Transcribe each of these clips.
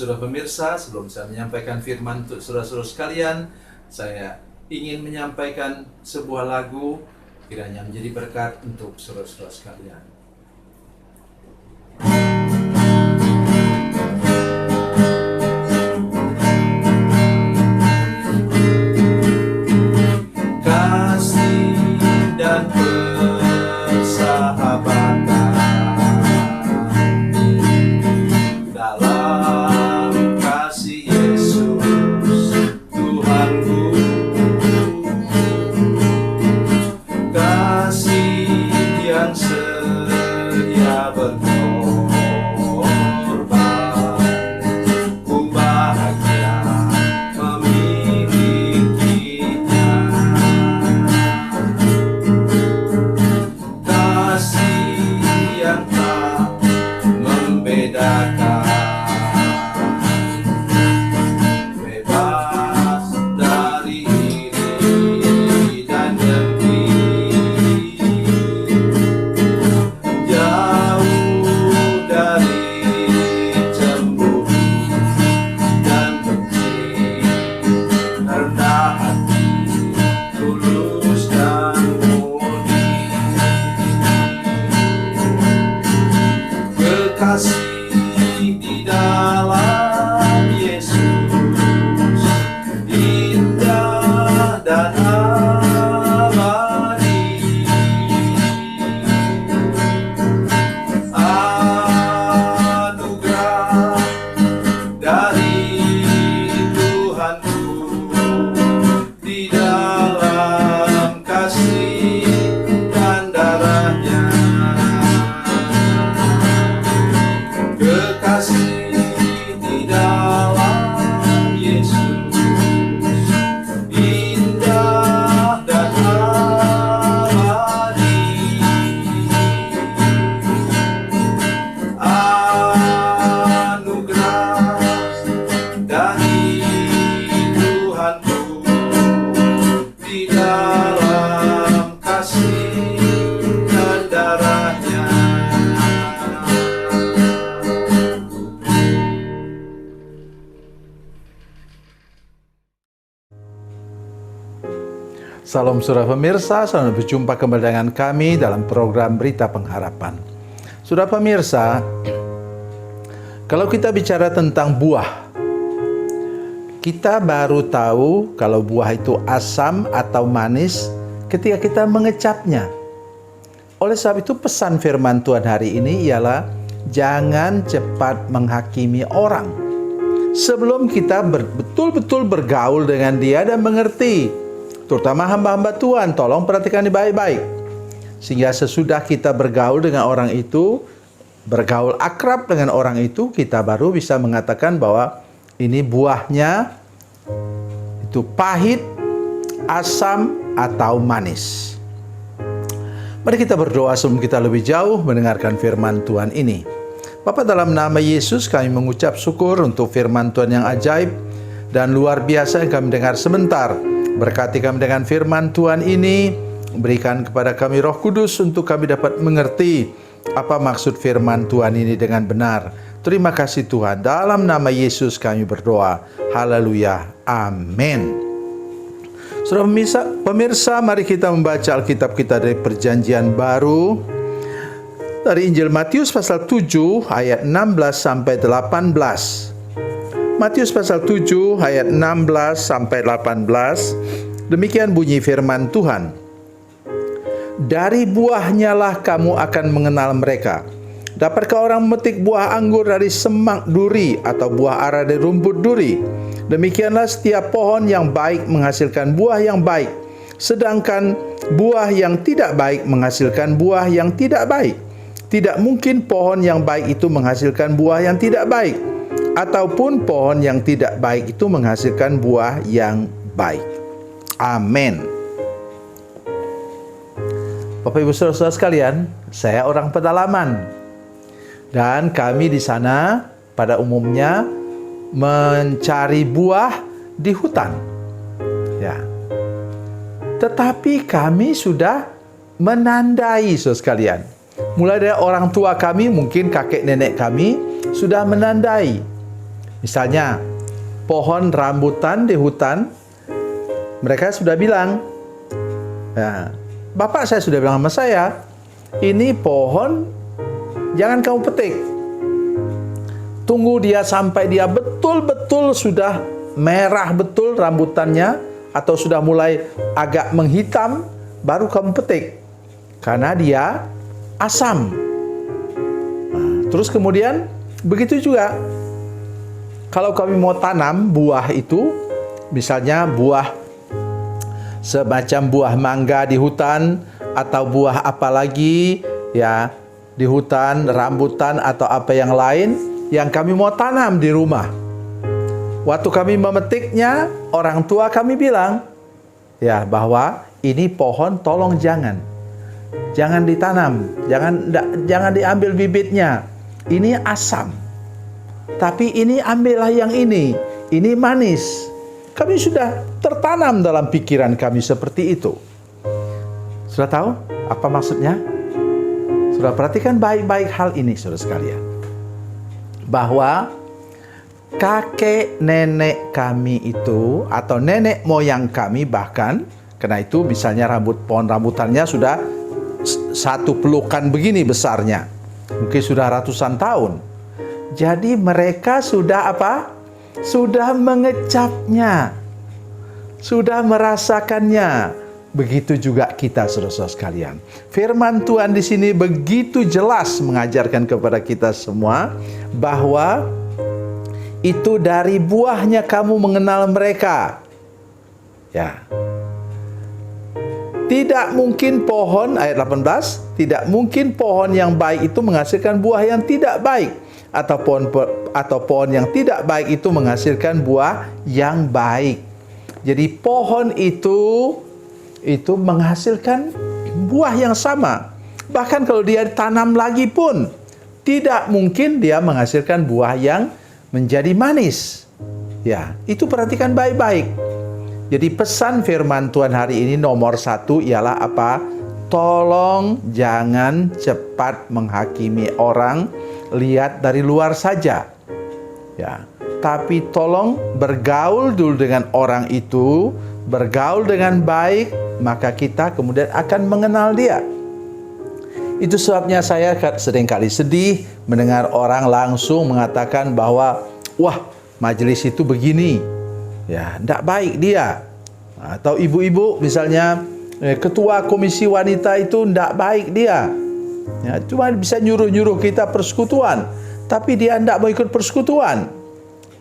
saudara pemirsa, sebelum saya menyampaikan firman untuk saudara-saudara sekalian, saya ingin menyampaikan sebuah lagu kiranya menjadi berkat untuk saudara-saudara sekalian. Kasih dan persahabatan dalam kasih Yesus Tuhanku, kasih yang setia berkorban, ku bahagia memilikinya. Kasih yang tak membedakan, bebas dari iri dan dengki, jauh dari cemburu dan benci, rendah hati, tulus dan murni. Kekasih di dalam Yesus indah dan abadi. Anugerah dari Tuhanku di dalam kasih dan darahnya. Kekasih di dalam Yesus indah dan abadi. Anugerah dari Tuhanku di dalam kasih dan darahnya. Salam saudara pemirsa, selamat berjumpa kembali dengan kami dalam program Berita Pengharapan. Saudara pemirsa, kalau kita bicara tentang buah, kita baru tahu kalau buah itu asam atau manis ketika kita mengecapnya. Oleh sebab itu pesan firman Tuhan hari ini ialah jangan cepat menghakimi orang sebelum kita betul-betul bergaul dengan dia dan mengerti. Terutama hamba-hamba Tuhan, tolong perhatikan ini baik-baik. Sehingga sesudah kita bergaul dengan orang itu, bergaul akrab dengan orang itu, kita baru bisa mengatakan bahwa ini buahnya itu pahit, asam, atau manis. Mari kita berdoa sebelum kita lebih jauh mendengarkan firman Tuhan ini. Bapa, dalam nama Yesus kami mengucap syukur untuk firman Tuhan yang ajaib dan luar biasa yang kami dengar sebentar. Berkati kami dengan firman Tuhan ini, berikan kepada kami Roh Kudus untuk kami dapat mengerti apa maksud firman Tuhan ini dengan benar. Terima kasih Tuhan, dalam nama Yesus kami berdoa. Haleluya, amin. Saudara pemirsa, mari kita membaca Alkitab kita dari Perjanjian Baru, dari Injil Matius pasal 7 ayat 16 sampai 18. Matius pasal 7 ayat 16 sampai 18. Demikian bunyi firman Tuhan. Dari buahnya lah kamu akan mengenal mereka. Dapatkah orang memetik buah anggur dari semak duri atau buah ara dari rumput duri? Demikianlah setiap pohon yang baik menghasilkan buah yang baik, sedangkan buah yang tidak baik menghasilkan buah yang tidak baik. Tidak mungkin pohon yang baik itu menghasilkan buah yang tidak baik, ataupun pohon yang tidak baik itu menghasilkan buah yang baik. Amin. Bapak Ibu Saudara-saudara sekalian, saya orang pedalaman. Dan kami di sana pada umumnya mencari buah di hutan. Ya. Tetapi kami sudah menandai, saudara sekalian. Mulai dari orang tua kami, mungkin kakek nenek kami sudah menandai. Misalnya, pohon rambutan di hutan, mereka sudah bilang, ya, Bapak saya sudah bilang sama saya, ini pohon jangan kamu petik. Tunggu dia sampai dia betul-betul sudah merah betul rambutannya, atau sudah mulai agak menghitam, baru kamu petik. Karena dia asam. Nah, terus kemudian, begitu juga. Kalau kami mau tanam buah itu, misalnya buah semacam buah mangga di hutan, atau buah apa lagi ya di hutan, rambutan atau apa yang lain yang kami mau tanam di rumah. Waktu kami memetiknya, orang tua kami bilang ya bahwa ini pohon tolong jangan ditanam, jangan diambil bibitnya. Ini asam. Tapi ini ambillah yang ini manis. Kami sudah tertanam dalam pikiran kami seperti itu. Sudah tahu apa maksudnya? Sudah perhatikan baik-baik hal ini, saudara sekalian. Bahwa kakek nenek kami itu, atau nenek moyang kami bahkan, karena itu misalnya pohon rambutannya sudah satu pelukan begini besarnya. Mungkin sudah ratusan tahun. Jadi mereka sudah apa? Sudah mengecapnya, sudah merasakannya. Begitu juga kita, saudara-saudara sekalian. Firman Tuhan di sini begitu jelas mengajarkan kepada kita semua bahwa itu dari buahnya kamu mengenal mereka. Ya. Tidak mungkin pohon, ayat 18, tidak mungkin pohon yang baik itu menghasilkan buah yang tidak baik. Atau pohon yang tidak baik itu menghasilkan buah yang baik. Jadi pohon itu menghasilkan buah yang sama. Bahkan kalau dia tanam lagi pun, tidak mungkin dia menghasilkan buah yang menjadi manis. Ya, itu perhatikan baik-baik. Jadi pesan firman Tuhan hari ini nomor 1 ialah apa? Tolong jangan cepat menghakimi orang, lihat dari luar saja. Ya, tapi tolong bergaul dulu dengan orang itu, bergaul dengan baik, maka kita kemudian akan mengenal dia. Itu sebabnya saya seringkali sedih mendengar orang langsung mengatakan bahwa, wah, majelis itu begini, ya, tidak baik dia. Atau ibu-ibu misalnya, ketua komisi wanita itu tidak baik dia. Ya, cuma bisa nyuruh-nyuruh kita persekutuan, tapi dia tidak mau ikut persekutuan.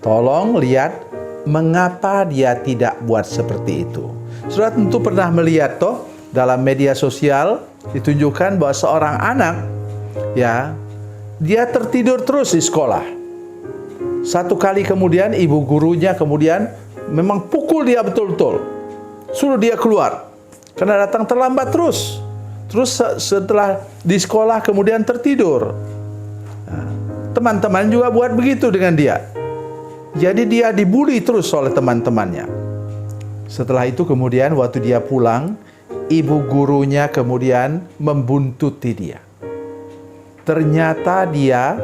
Tolong lihat mengapa dia tidak buat seperti itu. Saudara tentu pernah melihat toh dalam media sosial ditunjukkan bahwa seorang anak, ya, dia tertidur terus di sekolah. Satu kali kemudian ibu gurunya kemudian memang pukul dia betul-betul, suruh dia keluar karena datang terlambat terus. Terus setelah di sekolah kemudian tertidur. Nah, teman-teman juga buat begitu dengan dia. Jadi dia dibully terus oleh teman-temannya. Setelah itu kemudian waktu dia pulang, ibu gurunya kemudian membuntuti dia. Ternyata dia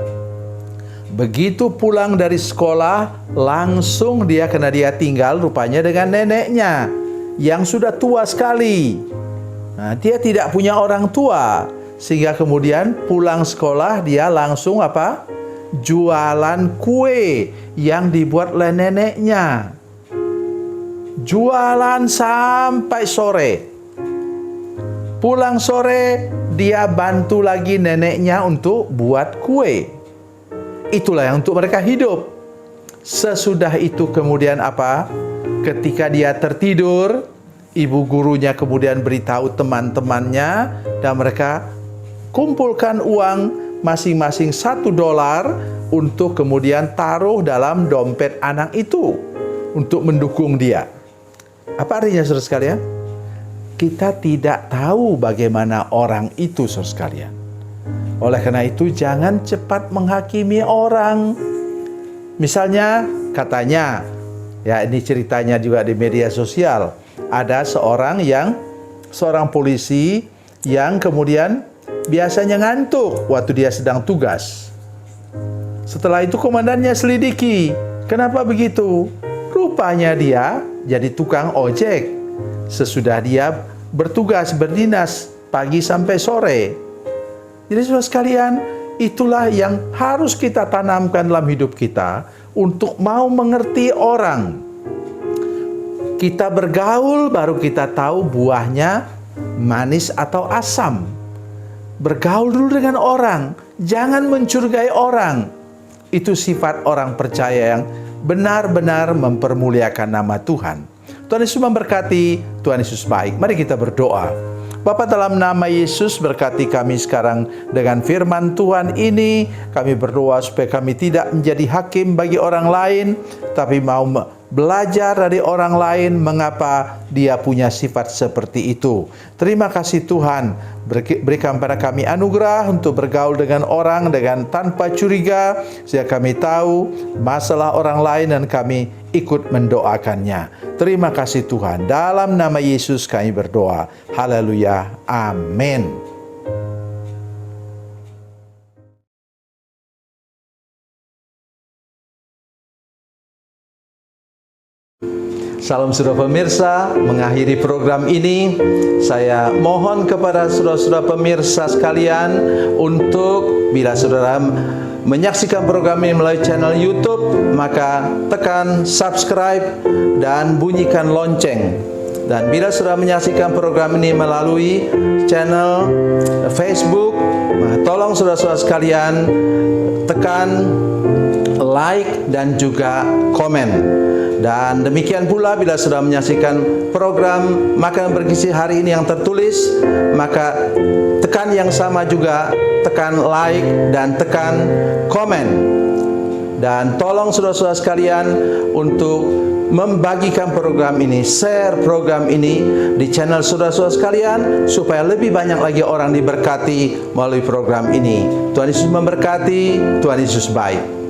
begitu pulang dari sekolah, langsung dia karena dia tinggal rupanya dengan neneknya yang sudah tua sekali. Nah, dia tidak punya orang tua, sehingga kemudian pulang sekolah dia langsung apa? Jualan kue yang dibuat oleh neneknya. Jualan sampai sore. Pulang sore dia bantu lagi neneknya untuk buat kue. Itulah yang untuk mereka hidup. Sesudah itu kemudian apa? Ketika dia tertidur, ibu gurunya kemudian beritahu teman-temannya dan mereka kumpulkan uang masing-masing $1 untuk kemudian taruh dalam dompet anak itu untuk mendukung dia. Apa artinya, saudara sekalian? Kita tidak tahu bagaimana orang itu, saudara sekalian. Oleh karena itu jangan cepat menghakimi orang. Misalnya katanya, ya ini ceritanya juga di media sosial, ada seorang polisi yang kemudian biasanya ngantuk waktu dia sedang tugas. Setelah itu komandannya selidiki, Kenapa begitu? Rupanya dia jadi tukang ojek. Sesudah dia bertugas, berdinas pagi sampai sore. Jadi saudara sekalian, itulah yang harus kita tanamkan dalam hidup kita untuk mau mengerti orang. Kita bergaul baru kita tahu buahnya manis atau asam. Bergaul dulu dengan orang, jangan mencurigai orang. Itu sifat orang percaya yang benar-benar mempermuliakan nama Tuhan. Tuhan Yesus memberkati, Tuhan Yesus baik. Mari kita berdoa. Bapa, dalam nama Yesus, berkati kami sekarang dengan firman Tuhan ini. Kami berdoa supaya kami tidak menjadi hakim bagi orang lain, tapi mau belajar dari orang lain mengapa dia punya sifat seperti itu. Terima kasih Tuhan, berikan pada kami anugerah untuk bergaul dengan orang dengan tanpa curiga, sehingga kami tahu masalah orang lain dan kami ikut mendoakannya. Terima kasih Tuhan, dalam nama Yesus kami berdoa. Haleluya, amin. Salam saudara pemirsa, mengakhiri program ini saya mohon kepada saudara-saudara pemirsa sekalian untuk bila saudara menyaksikan program ini melalui channel YouTube, maka tekan subscribe dan bunyikan lonceng. Dan bila saudara menyaksikan program ini melalui channel Facebook, tolong saudara-saudara sekalian tekan like dan juga komen. Dan demikian pula bila sudah menyaksikan program Makanan Bergizi hari ini yang tertulis, maka tekan yang sama juga, tekan like dan tekan komen. Dan tolong saudara-saudara sekalian untuk membagikan program ini, share program ini di channel saudara-saudara sekalian, supaya lebih banyak lagi orang diberkati melalui program ini. Tuhan Yesus memberkati, Tuhan Yesus baik.